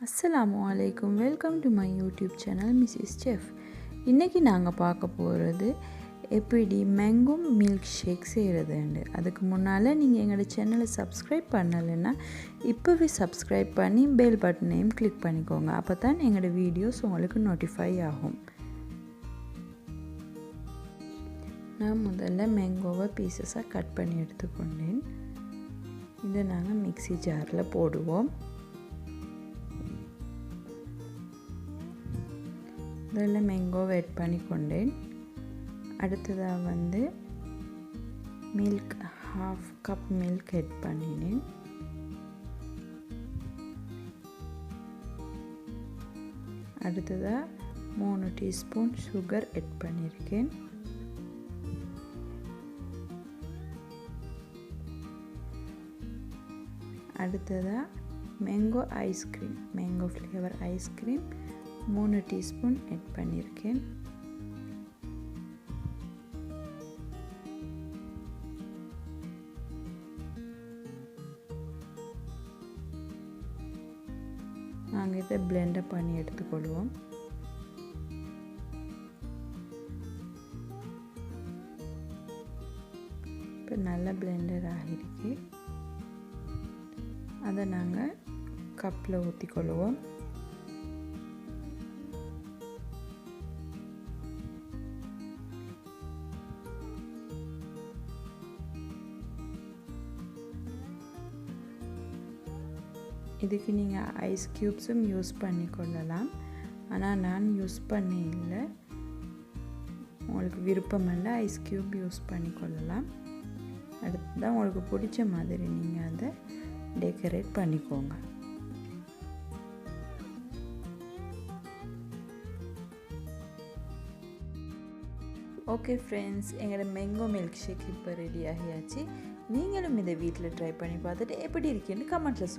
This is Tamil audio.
அஸ்ஸலாமு அலைக்கும். Welcome to my YouTube channel Mrs chef. இன்றைக்கி நாங்கள் பார்க்க போகிறது எப்படி மேங்கோ மில்க் ஷேக் செய்கிறதுண்டு. அதுக்கு முன்னால் நீங்கள் எங்களோட சேனலை சப்ஸ்கிரைப் பண்ணலைன்னா இப்போவே சப்ஸ்கிரைப் பண்ணி பெல் பட்டனையும் கிளிக் பண்ணிக்கோங்க. அப்போ தான் எங்களோட வீடியோஸ் உங்களுக்கு நோட்டிஃபை ஆகும். நான் முதல்ல மேங்கோவை பீசஸாக கட் பண்ணி எடுத்துக்கொண்டேன். இதை நாங்கள் மிக்ஸி ஜாரில் போடுவோம். இதில் மேங்கோவை ஆட் பண்ணிக்கொண்டேன். அடுத்ததாக மில்க் 1/2 கப் மில்க் ஆட் பண்ணினேன். அடுத்ததாக 3 டீஸ்பூன் சுகர் ஆட் பண்ணியிருக்கேன். அடுத்ததாக mango ice cream, mango flavour ice cream 3 teaspoon add பண்ணியிருக்கேன். நாங்கள் இதை பிளெண்டர் பண்ணி எடுத்துக்கொள்வோம். இப்போ நல்லா பிளெண்டர் ஆகிருக்கு. அதை நாங்கள் கப்பில் ஊற்றிக்கொள்வோம். இதுக்கு நீங்கள் ஐஸ் க்யூப்ஸும் யூஸ் பண்ணி கொள்ளலாம். ஆனால் நான் யூஸ் பண்ணி இல்லை. உங்களுக்கு விருப்பம் இல்லை ஐஸ் க்யூப் யூஸ் பண்ணி கொள்ளலாம். அடுத்ததான் உங்களுக்கு பிடிச்ச மாதிரி நீங்கள் அதை டெக்கரேட் பண்ணிக்கோங்க. ஓகே ஃப்ரெண்ட்ஸ், எங்களோட மேங்கோ மில்க் ஷேக் இப்போ ரெடி ஆகியாச்சு. நீங்களும் இதை வீட்டில் ட்ரை பண்ணி பார்த்துட்டு எப்படி இருக்குன்னு கமெண்ட்டில் சொல்லுங்கள்.